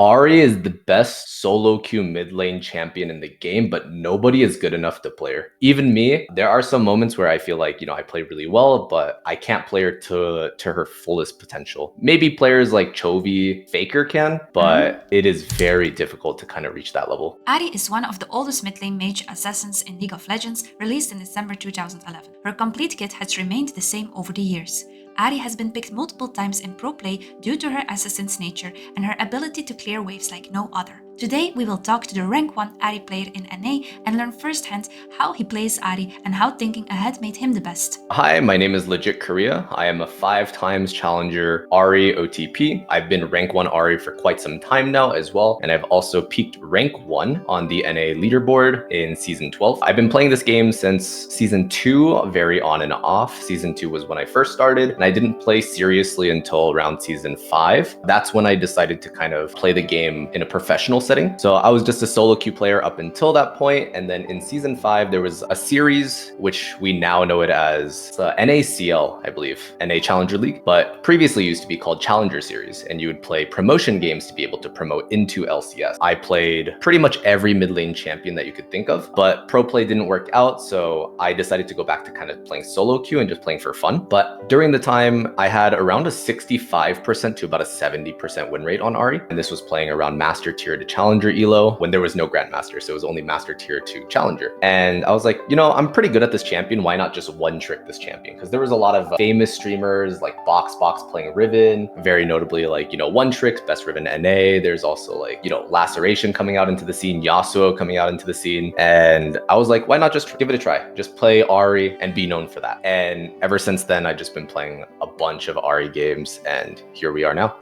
Ahri is the best solo queue mid lane champion in the game, but nobody is good enough to play her. Even me, there are some moments where I feel like, I play really well, but I can't play her to her fullest potential. Maybe players like Chovy, Faker can, but it is very difficult to kind of reach that level. Ahri is one of the oldest mid lane mage assassins in League of Legends, released in December 2011. Her complete kit has remained the same over the years. Ahri has been picked multiple times in pro play due to her assassin's nature and her ability to clear waves like no other. Today, we will talk to the rank 1 Ahri player in NA and learn firsthand how he plays Ahri and how thinking ahead made him the best. Hi, my name is LegitKorea. I am a 5 times challenger Ahri OTP. I've been rank 1 Ahri for quite some time now as well, and I've also peaked rank 1 on the NA leaderboard in season 12. I've been playing this game since season 2, very on and off. Season 2 was when I first started, and I didn't play seriously until around season 5. That's when I decided to kind of play the game in a professional setting. So I was just a solo queue player up until that point, and then in season 5 there was a series which we now know it as NACL, I believe, NA Challenger League, but previously used to be called Challenger Series, and you would play promotion games to be able to promote into LCS. I played pretty much every mid lane champion that you could think of, but pro play didn't work out, so I decided to go back to kind of playing solo queue and just playing for fun. But during the time, I had around a 65% to about a 70% win rate on Ahri, and this was playing around Master Tier to Challenger Elo when there was no Grandmaster, so it was only Master Tier to Challenger. And I was like, I'm pretty good at this champion, why not just one trick this champion? Because there was a lot of famous streamers like Box playing Riven, very notably like, One Trick, best Riven NA. There's also like, Laceration coming out into the scene, Yasuo coming out into the scene. And I was like, why not just give it a try? Just play Ahri and be known for that. And ever since then, I've just been playing a bunch of Ahri games, and here we are now.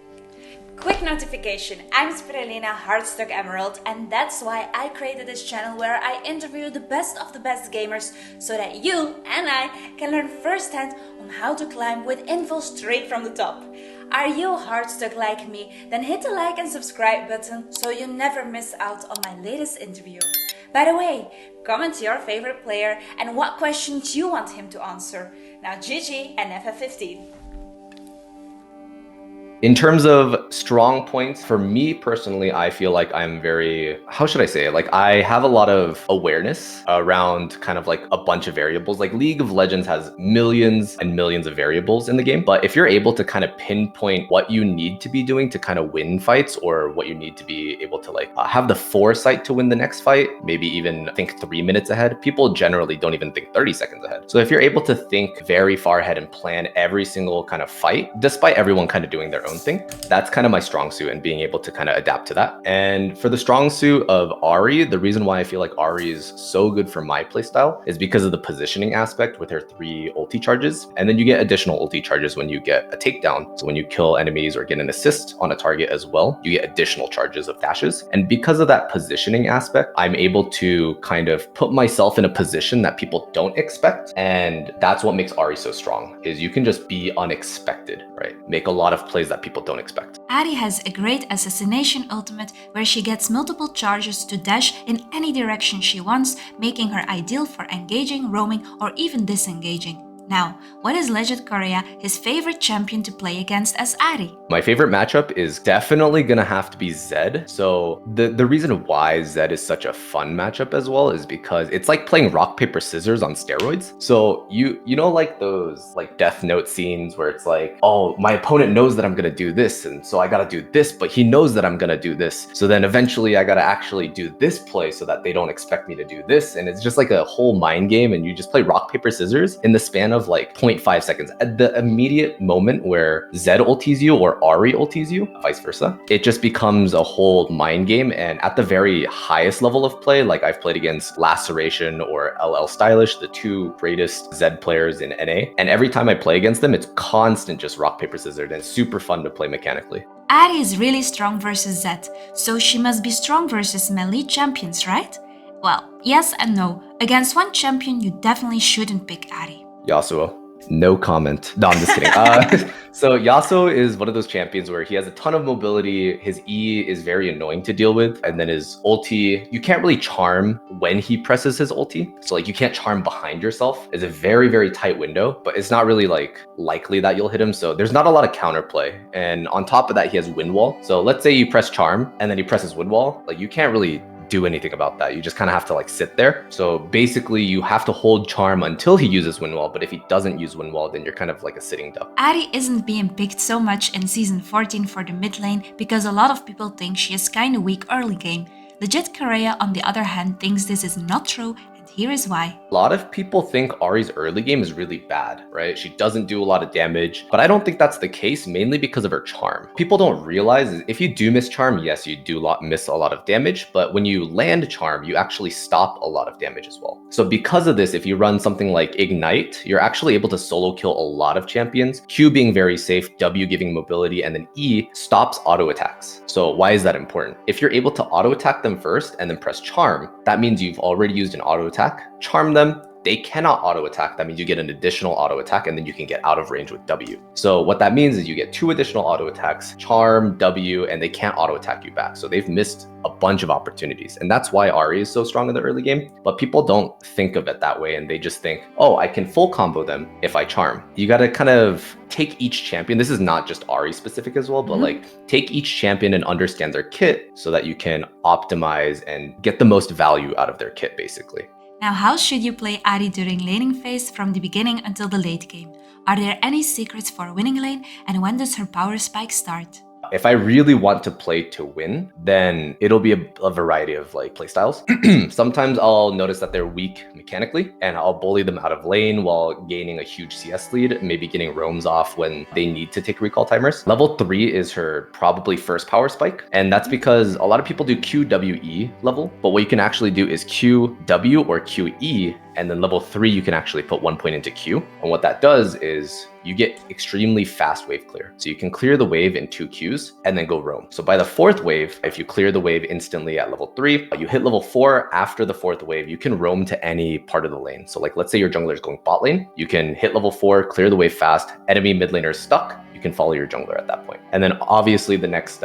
Quick notification, I'm Spirelina Heartstock Emerald, and that's why I created this channel where I interview the best of the best gamers so that you and I can learn firsthand on how to climb with info straight from the top. Are you Heartstock like me? Then hit the like and subscribe button so you never miss out on my latest interview. By the way, comment your favorite player and what questions you want him to answer. Now GG and FF15. In terms of strong points, for me personally, I feel like I'm very, how should I say it? Like I have a lot of awareness around kind of like a bunch of variables. Like League of Legends has millions and millions of variables in the game. But if you're able to kind of pinpoint what you need to be doing to kind of win fights, or what you need to be able to like have the foresight to win the next fight, maybe even think 3 minutes ahead, people generally don't even think 30 seconds ahead. So if you're able to think very far ahead and plan every single kind of fight, despite everyone kind of doing their own thing, that's kind of my strong suit, and being able to kind of adapt to that. And for the strong suit of Ahri, the reason why I feel like Ahri is so good for my playstyle is because of the positioning aspect with her 3 ulti charges. And then you get additional ulti charges when you get a takedown. So when you kill enemies or get an assist on a target as well, you get additional charges of dashes. And because of that positioning aspect, I'm able to kind of put myself in a position that people don't expect. And that's what makes Ahri so strong, is you can just be unexpected, right? Make a lot of plays that people don't expect. Ahri has a great assassination ultimate where she gets multiple charges to dash in any direction she wants, making her ideal for engaging, roaming, or even disengaging. Now, what is LegitKorea his favorite champion to play against as Ahri? My favorite matchup is definitely gonna have to be Zed. So the reason why Zed is such a fun matchup as well is because it's like playing rock, paper, scissors on steroids. So you know like those like Death Note scenes where it's like, oh, my opponent knows that I'm gonna do this, and so I gotta do this, but he knows that I'm gonna do this. So then eventually I gotta actually do this play so that they don't expect me to do this. And it's just like a whole mind game, and you just play rock, paper, scissors in the span of like 0.5 seconds. At the immediate moment where Zed ultis you or Ahri ultis you, vice versa, it just becomes a whole mind game. And at the very highest level of play, like I've played against Laceration or LL Stylish, the 2 greatest Zed players in NA. And every time I play against them, it's constant just rock, paper, scissors, and it's super fun to play mechanically. Ahri is really strong versus Zed, so she must be strong versus melee champions, right? Well, yes and no. Against one champion, you definitely shouldn't pick Ahri. Yasuo. No comment. No, I'm just kidding. So Yasuo is one of those champions where he has a ton of mobility. His E is very annoying to deal with. And then his ulti, you can't really charm when he presses his ulti. So like you can't charm behind yourself. It's a very, very tight window, but it's not really like likely that you'll hit him. So there's not a lot of counterplay. And on top of that, he has wind wall. So let's say you press charm and then he presses wind wall. Like you can't really do anything about that. You just kind of have to like sit there. So basically you have to hold charm until he uses wind wall, but if he doesn't use wind wall, then you're kind of like a sitting duck. Ahri isn't being picked so much in season 14 for the mid lane because a lot of people think she is kinda weak early game. LegitKorea on the other hand thinks this is not true, and here is why. A lot of people think Ahri's early game is really bad, right? She doesn't do a lot of damage, but I don't think that's the case, mainly because of her charm. People don't realize is if you do miss charm, yes, you do miss a lot of damage, but when you land charm, you actually stop a lot of damage as well. So because of this, if you run something like Ignite, you're actually able to solo kill a lot of champions, Q being very safe, W giving mobility, and then E stops auto attacks. So why is that important? If you're able to auto attack them first and then press charm, that means you've already used an auto attack, charm them, they cannot auto attack. That means you get an additional auto attack and then you can get out of range with W. So what that means is you get 2 additional auto attacks, charm, W, and they can't auto attack you back. So they've missed a bunch of opportunities. And that's why Ahri is so strong in the early game. But people don't think of it that way. And they just think, oh, I can full combo them if I charm. You got to kind of take each champion. This is not just Ahri specific as well, but like take each champion and understand their kit so that you can optimize and get the most value out of their kit, basically. Now, how should you play Ahri during laning phase from the beginning until the late game? Are there any secrets for winning lane, and when does her power spike start? If I really want to play to win, then it'll be a variety of like play styles. Sometimes I'll notice that they're weak mechanically and I'll bully them out of lane while gaining a huge CS lead, maybe getting roams off when they need to take recall timers. Level 3 is her probably first power spike. And that's because a lot of people do QWE level, but what you can actually do is QW or QE, and then level 3, you can actually put 1 point into Q. And what that does is you get extremely fast wave clear. So you can clear the wave in 2 Qs and then go roam. So by the 4th wave, if you clear the wave instantly at level 3, you hit level 4 after the 4th wave, you can roam to any part of the lane. So like, let's say your jungler is going bot lane, you can hit level 4, clear the wave fast, enemy mid laner is stuck, you can follow your jungler at that point. And then obviously the next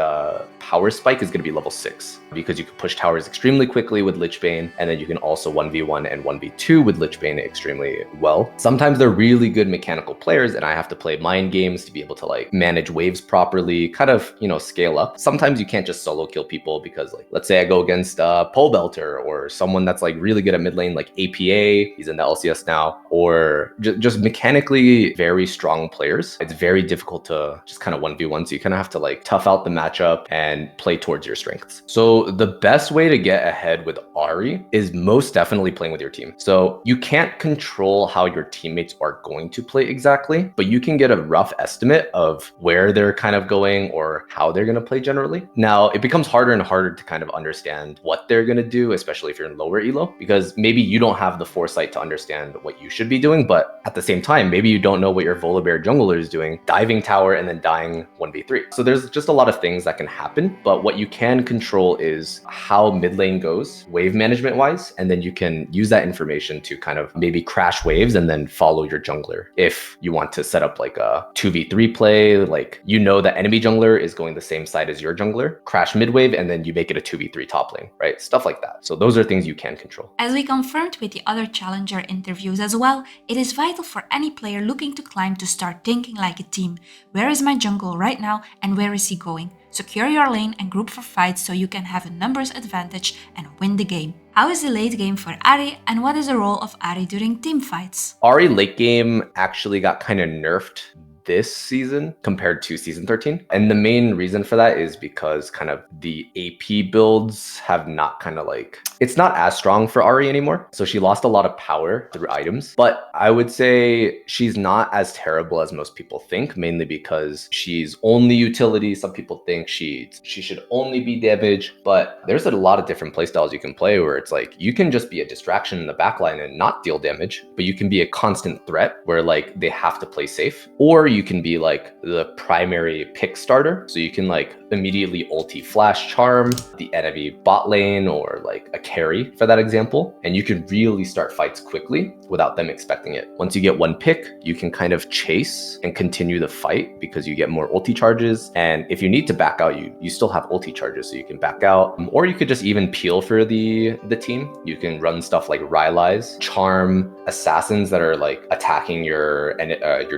power spike is going to be level 6 because you can push towers extremely quickly with Lich Bane, and then you can also 1v1 and 1v2 with Lich Bane extremely well. Sometimes they're really good mechanical players and I have to play mind games to be able to like manage waves properly, kind of, you know, scale up. Sometimes you can't just solo kill people because like, let's say I go against a pole belter or someone that's like really good at mid lane, like APA, he's in the LCS now, or just mechanically very strong players. It's very difficult to just kind of 1v1. So you kind of have to like tough out the matchup and play towards your strengths. So the best way to get ahead with Ahri is most definitely playing with your team. So you can't control how your teammates are going to play exactly, but you can get a rough estimate of where they're kind of going or how they're going to play generally. Now it becomes harder and harder to kind of understand what they're going to do, especially if you're in lower elo, because maybe you don't have the foresight to understand what you should be doing, but at the same time, maybe you don't know what your Volibear jungler is doing, diving tower and then dying 1v3. So there's just a lot of things that can happen, but what you can control is how mid lane goes, wave management wise, and then you can use that information to kind of maybe crash waves and then follow your jungler. If you want to set up like a 2v3 play, like you know the enemy jungler is going the same side as your jungler, crash mid wave, and then you make it a 2v3 top lane, right? Stuff like that. So those are things you can control. As we confirmed with the other challenger interviews as well, it is vital for any player looking to climb to start thinking like a team. Where is my jungle right now and where is he going? Secure your lane and group for fights so you can have a numbers advantage and win the game. How is the late game for Ahri, and what is the role of Ahri during team fights? Ahri late game actually got kind of nerfed this season compared to season 13. And the main reason for that is because kind of the AP builds have not kind of like, it's not as strong for Ahri anymore. So she lost a lot of power through items, but I would say she's not as terrible as most people think, mainly because she's only utility. Some people think she should only be damage, but there's a lot of different playstyles you can play where it's like, you can just be a distraction in the backline and not deal damage, but you can be a constant threat where like they have to play safe, or you can be like the primary pick starter. So you can like immediately ulti flash charm the enemy bot lane or like a carry for that example. And you can really start fights quickly without them expecting it. Once you get one pick, you can kind of chase and continue the fight because you get more ulti charges. And if you need to back out, you still have ulti charges, so you can back out. Or you could just even peel for the team. You can run stuff like Rylai's, charm assassins that are like attacking your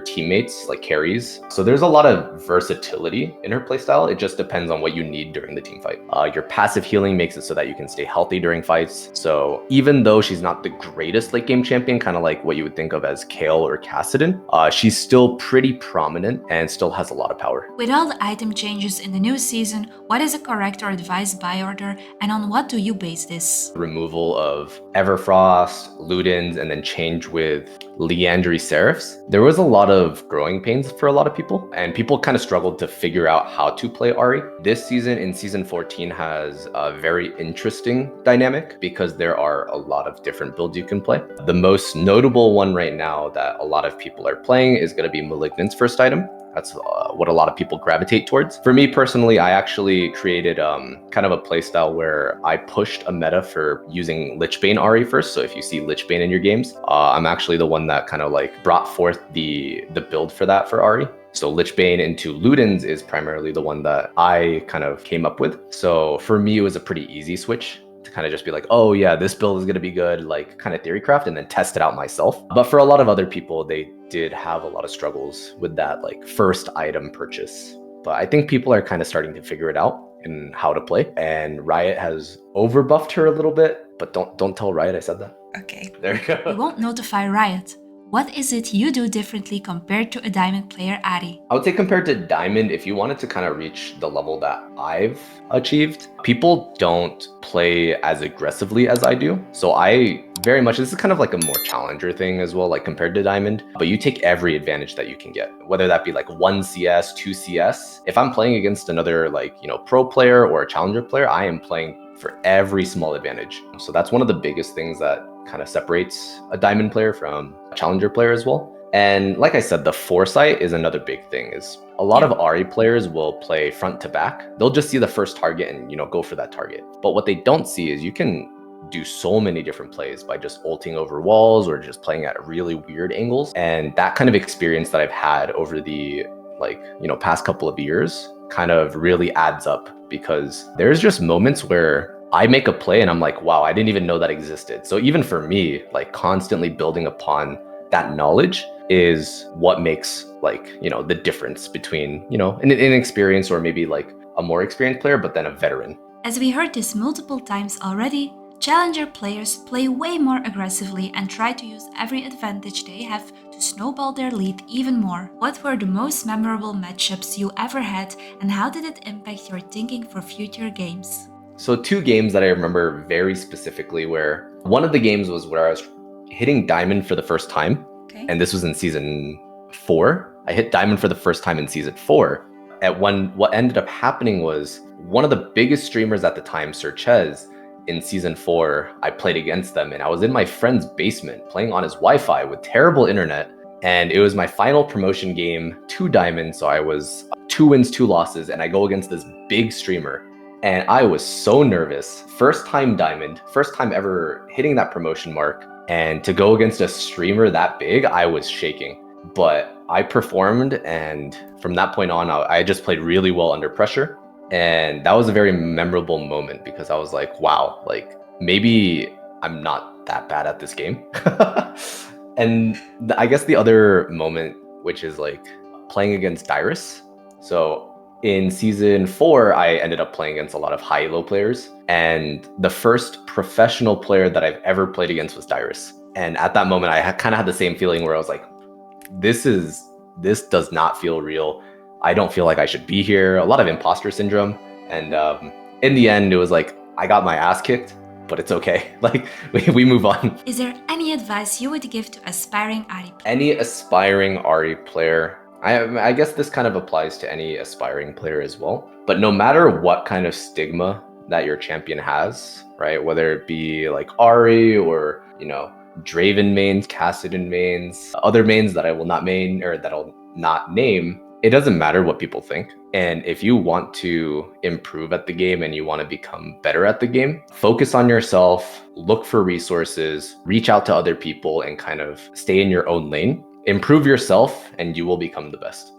teammates, like carries. So there's a lot of versatility in her playstyle. It just depends on what you need during the team fight. Your passive healing makes it so that you can stay healthy during fights. So even though she's not the greatest late game champion, kind of like what you would think of as Kayle or Kassadin, she's still pretty prominent and still has a lot of power. With all the item changes in the new season, what is a correct or advised buy order, and on what do you base this? Removal of Everfrost, Ludens, and then change with Liandry Seraphs. There was a lot of growing pains for a lot of people, and people kind of struggled to figure out how to play Ahri. This season, in season 14, has a very interesting dynamic because there are a lot of different builds you can play. The most notable one right now that a lot of people are playing is going to be Malignant's first item. That's what a lot of people gravitate towards. For me personally, I actually created kind of a playstyle where I pushed a meta for using Lichbane Ahri first. So if you see Lichbane in your games, I'm actually the one that kind of like brought forth the build for that for Ahri. So Lichbane into Ludens is primarily the one that I kind of came up with. So for me, it was a pretty easy switch to kind of just be like, oh yeah, this build is going to be good, like kind of theorycraft, and then test it out myself. But for a lot of other people, they did have a lot of struggles with that like first item purchase. But I think people are kind of starting to figure it out and how to play. And Riot has overbuffed her a little bit, but don't tell Riot I said that. Okay. There you go. We won't notify Riot. What is it you do differently compared to a Diamond player, Ahri? I would say compared to Diamond, if you wanted to kind of reach the level that I've achieved, people don't play as aggressively as I do. So I very much, this is kind of like a more challenger thing as well, like compared to Diamond, but you take every advantage that you can get, whether that be like 1 CS, 2 CS. If I'm playing against another like, pro player or a challenger player, I am playing for every small advantage. So that's one of the biggest things that kind of separates a Diamond player from a challenger player as well. And like I said, the foresight is another big thing. Is a lot of Ahri players will play front to back. They'll just see the first target and go for that target. But what they don't see is you can do so many different plays by just ulting over walls or just playing at really weird angles. And that kind of experience that I've had over the past couple of years kind of really adds up, because there's just moments where I make a play and I'm like, wow, I didn't even know that existed. So even for me, like constantly building upon that knowledge is what makes the difference between, an inexperienced or maybe like a more experienced player, but then a veteran. As we heard this multiple times already, challenger players play way more aggressively and try to use every advantage they have to snowball their lead even more. What were the most memorable matchups you ever had, and how did it impact your thinking for future games? So 2 games that I remember very specifically, where one of the games was where I was hitting Diamond for the first time. Okay. And this was in season 4. I hit Diamond for the first time in season 4. What ended up happening was one of the biggest streamers at the time, Serchez, in season 4, I played against them, and I was in my friend's basement playing on his Wi-Fi with terrible internet. And it was my final promotion game to Diamond. So I was 2 wins, 2 losses, and I go against this big streamer. And I was so nervous. First time Diamond, first time ever hitting that promotion mark. And to go against a streamer that big, I was shaking. But I performed, and from that point on, I just played really well under pressure. And that was a very memorable moment, because I was like, wow, like maybe I'm not that bad at this game. And I guess the other moment, which is like playing against Dyrus. So in season 4, I ended up playing against a lot of high-elo players, and the first professional player that I've ever played against was Dyrus. And at that moment, I kind of had the same feeling where I was like, this does not feel real. I don't feel like I should be here. A lot of imposter syndrome. And in the end, it was like, I got my ass kicked, but it's okay. Like, we move on. Is there any advice you would give to aspiring Ahri players? Any aspiring Ahri player, I guess this kind of applies to any aspiring player as well. But no matter what kind of stigma that your champion has, right? Whether it be like Ahri or, Draven mains, Kassadin mains, other mains that I will not main or that I'll not name, it doesn't matter what people think. And if you want to improve at the game and you want to become better at the game, focus on yourself, look for resources, reach out to other people, and kind of stay in your own lane. Improve yourself and you will become the best.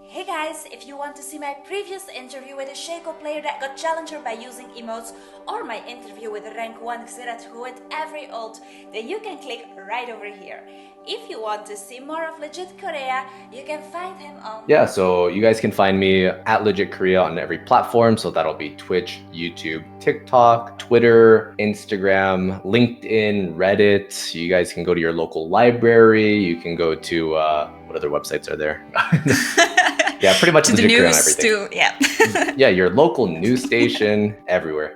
Hey guys, if you want to see my previous interview with a Shaco player that got challenger by using emotes, or my interview with a rank 1 Xerath who with every ult, then you can click right over here. If you want to see more of LegitKorea, you can find him on... Yeah, so you guys can find me at LegitKorea on every platform. So that'll be Twitch, YouTube, TikTok, Twitter, Instagram, LinkedIn, Reddit. You guys can go to your local library. You can go to, what other websites are there? Yeah, pretty much to the LegitKorea on news, everything. yeah. Yeah, your local news station, everywhere.